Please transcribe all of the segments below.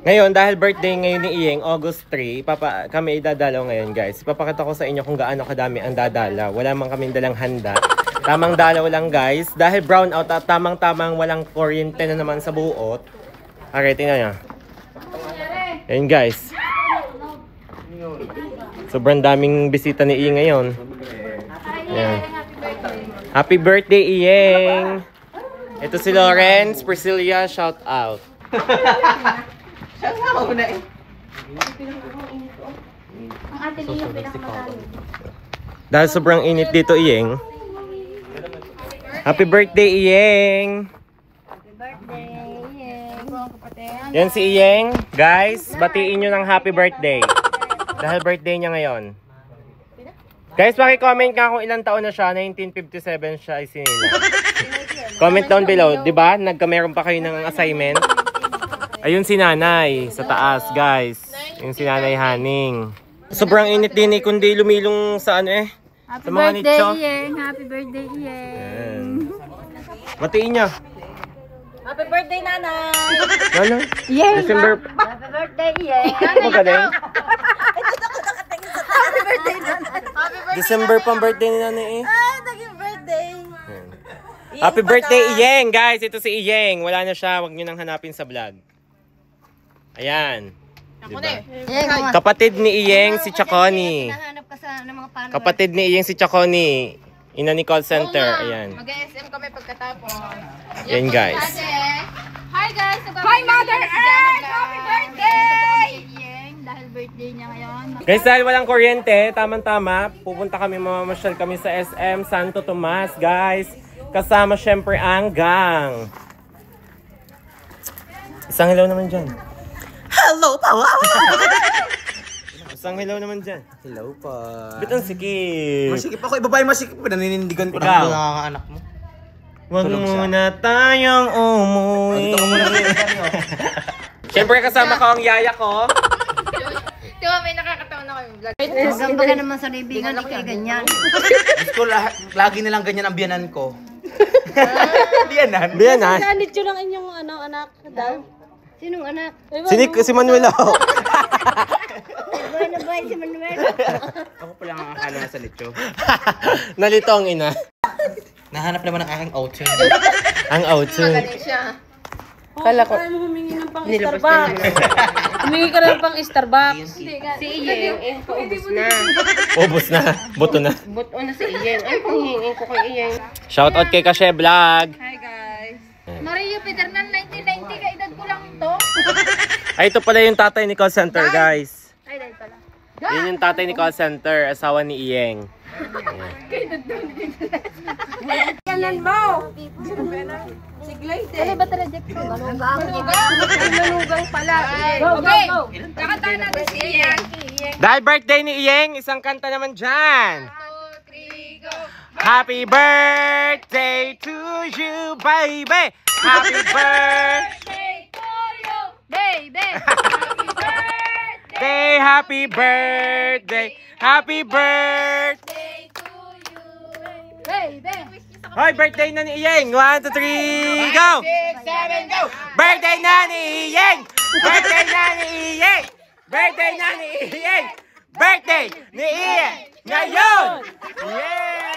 Ngayon, dahil birthday ngayon ni Iyeng, August 3, kami idadalaw ngayon, guys. Ipapakita ko sa inyo kung gaano kadami ang dadalaw. Wala man kaming dalang handa. Tamang dalaw lang, guys. Dahil brown out at tamang-tamang walang kuryente na naman sa buot. Okay, tingnan nyo. Ayun, guys. Sobrang daming bisita ni Iyeng ngayon. Ayan. Happy birthday, Iyeng! Ito si Lawrence, Priscilla, shout out. Dahil sobrang init dito, Iyeng. Happy birthday, Iyeng! Happy birthday, Iyeng! Yan si Iyeng. Guys, batiin nyo ng happy birthday. Dahil birthday niya ngayon. Guys, paki-comment nga kung ilang taon na siya. 1957 siya isinila. Comment down below. Diba? Nagkameron pa kayo ng assignment. Ayun si Nanay sa taas, guys. Yung si Nanay Haning. Sobrang init din eh, kundi lumilong sa ano eh. Happy sa mga birthday, nicho. Iyeng! Happy birthday, Iyeng! Batiin niya. Happy birthday, Nanay! Ano? Iyeng! December. Happy birthday, Iyeng! Magaling. Happy birthday, Nanay! December pang birthday ni Nanay eh. Ay, naging birthday! Happy birthday, Iyeng! Guys, ito si Iyeng. Wala na siya. Huwag nyo nang hanapin sa vlog. Ayan. Diba? Kapatid ni Iyeng si Chaconi. Hinahanap ka sa ng mga follower. Kapatid ni Iyeng si Chaconi. Ina ni call center. Ayan. Mag-SM kami pagkatapos. Ayan, guys. Hi, guys! Hi, Mother Earth! Happy birthday! Iyeng, dahil birthday niya ngayon. Guys, dahil walang kuryente, tamang-tama, pupunta kami, mamamasyal kami sa SM Santo Tomas, guys. Kasama syempre ang gang. Isang hello naman dyan. Hello, Pawa! Isang hello naman dyan. Hello pa. Ba't ang sikip? Masikip ako. Iba ba yung masikip? Naninindigan ko Ikaw. na anak mo. Huwag Tulog siya. muna tayong umuwi. Dito ka muna sa interview. Syempre kasama ko ang yaya ko. Di ba may nakakataon na kayong vlog? Hanggang baga naman sa libigan, ikay ganyan. Diyos ko, lagi nilang ganyan ang biyanan ko. Biyanan? Biyan ah. Galit yun ang inyong anak daw. Sinong anak? Si Manuel ako. Boy na boy, si Manuel. Ako pala ang akala sa lechon. Nalito ang ina. Nahanap naman ang aking outing. Ang outing. Galit siya. Kala ko, Ay mo humingi ng pang nilabas Starbucks. Humingi ka ng pang Starbucks. si Iyeng, paubos na. Ubus na. Buto na. Buto na si Iyeng. Ay, panghingin ko kay Iyeng. Shoutout kay Kashe Vlog. Hi, guys. Mario Pedernan, 1990 ka edad ko lang to. Ay, ito pala yung tatay ni call center, guys. Ay, dahil pala. Yun yung tatay ni call center, asawa ni Iyeng. Kanan mo! Ano ba reject ko? Manugang pala. Okay, kakantahan natin si Iyeng. Dahil birthday ni Iyeng, isang kanta naman dyan. 2, 3, go! Happy birthday to you, baby. Happy birthday. Birthday to you, baby! Happy birthday. Happy birthday. Birthday to you, baby! Hoy, birthday na ni Iyeng. 1, 2, 3, go! 6, 7, go! Birthday na ni Iyeng! Birthday na ni Iyeng! Birthday na ni Iyeng! Birthday ni Iyeng! Ngayon! Yeah!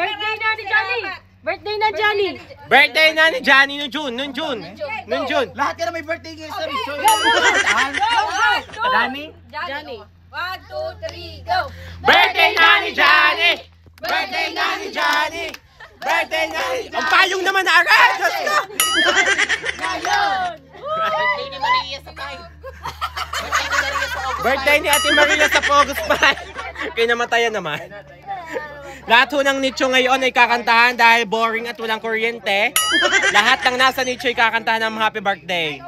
Birthday na ni Johnny! Birthday na Johnny! Birthday na ni Johnny noong June. Noong June. Lahat yan na may birthday guys. Sorry. Dami? Johnny! 1, 2, 3, go! Birthday na ni Johnny! Birthday na ni Johnny! Birthday na ni... Ang payong naman na agad! Diyos ko! Birthday ni Maria sa tayo! Birthday ni Ate Maria sa August 5. Kinamatayan naman. Lahat ho ng nicho ngayon ay kakantahan dahil boring at walang kuryente. Lahat ng nasa nicho ay kakantahan ng happy birthday.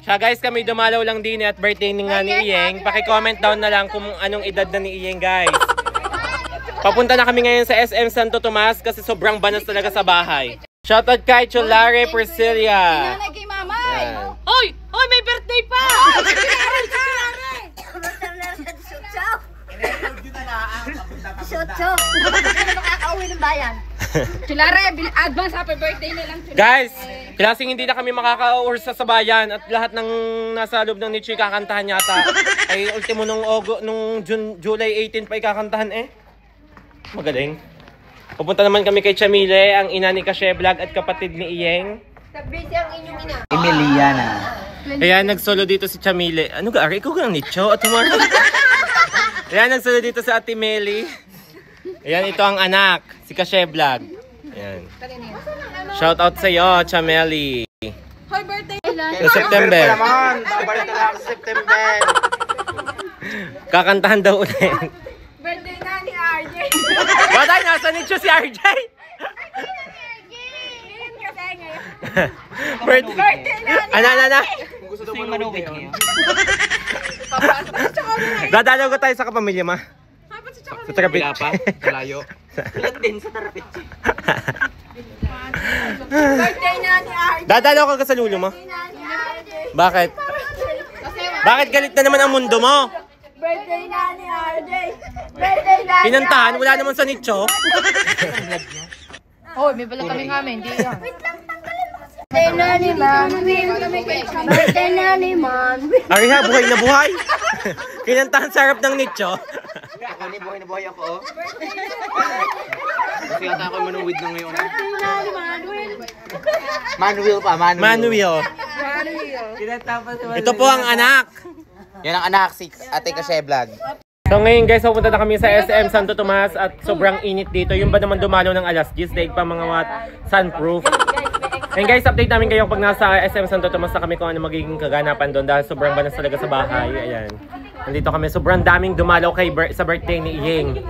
Siya guys, kami dumalaw lang din at birthday ni nga ni Iyeng. Paki-comment down na lang kung anong edad na ni Iyeng guys. Papunta na kami ngayon sa SM Santo Tomas kasi sobrang banas talaga sa bahay. Shoutout kay Cholare Priscilla. Nanay kay mama! Oy! Oy, may birthday pa! Shotso! Hindi ka na makakauwi ng bayan. Chulare, advance happy birthday na lang. Chulare. Guys, klaseng hindi na kami makaka-ursa sa bayan at lahat ng nasa loob ng nicho kakantahan yata. Ay ultimo nung July 18 pa ikakantahan eh. Magaling. Pupunta naman kami kay Chamile, ang ina ni Kashe Vlog at kapatid ni Iyeng. Busy ang inyong ina. Emiliana. Ayan, nagsolo dito si Chamile. Ano ga? Ikaw ka ng nicho? At tomorrow. Ayan, nagsolo dito si Ate Meli. Ayan, ito ang anak, si Kashe Vlog. Ayan. Shout out sa iyo, Chameli. Happy birthday. Sa September. Balik na lang sa September. Kakantahan daw ulit. Birthday na ni RJ. Watay, nasa nicho si RJ. Birthday na. Gusto daw manuwid ngayon. Dadalaw ko tayo sa kapamilya, ma. Sa Trapit. Malayo. Ilan din sa Trapit. Birthday na ni RJ. Dadalaw ka sa lulo mo? Bakit? Bakit galit na naman ang mundo mo? Birthday na ni RJ. Birthday na ni Pinantahan, wala naman sa nicho. Oh, may pala kami ngamin. Hindi yan. Birthday na ni Ma'am. Birthday na ni Ma'am. Ariha, buhay na buhay. Kinantahan sa harap ng nicho. Ako ni buhay na buhay ako, oh. Kasi yata ako manuwid na ngayon. Manuel pa, Manuel. Manuel. Ito po ang anak. Yan ang anak, si Ate Kashe Vlog. So ngayon guys, pupunta na kami sa SM Santo Tomas at sobrang init dito. Yung ba naman dumalo ng alas 10, daig pa mga sunproof. And guys, update namin kayo pag nasa SM Santo Tomas na kami kung ano magiging kaganapan doon dahil sobrang banas talaga sa bahay. Ayan. Nandito kami, sobrang daming dumalaw sa birthday ni Iyeng.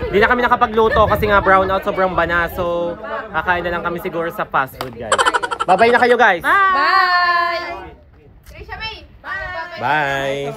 Hindi na kami nakapagluto kasi nga brown out, sobrang banas. So, kakain na lang kami siguro sa fast food guys. Bye-bye na kayo guys! Bye! Bye!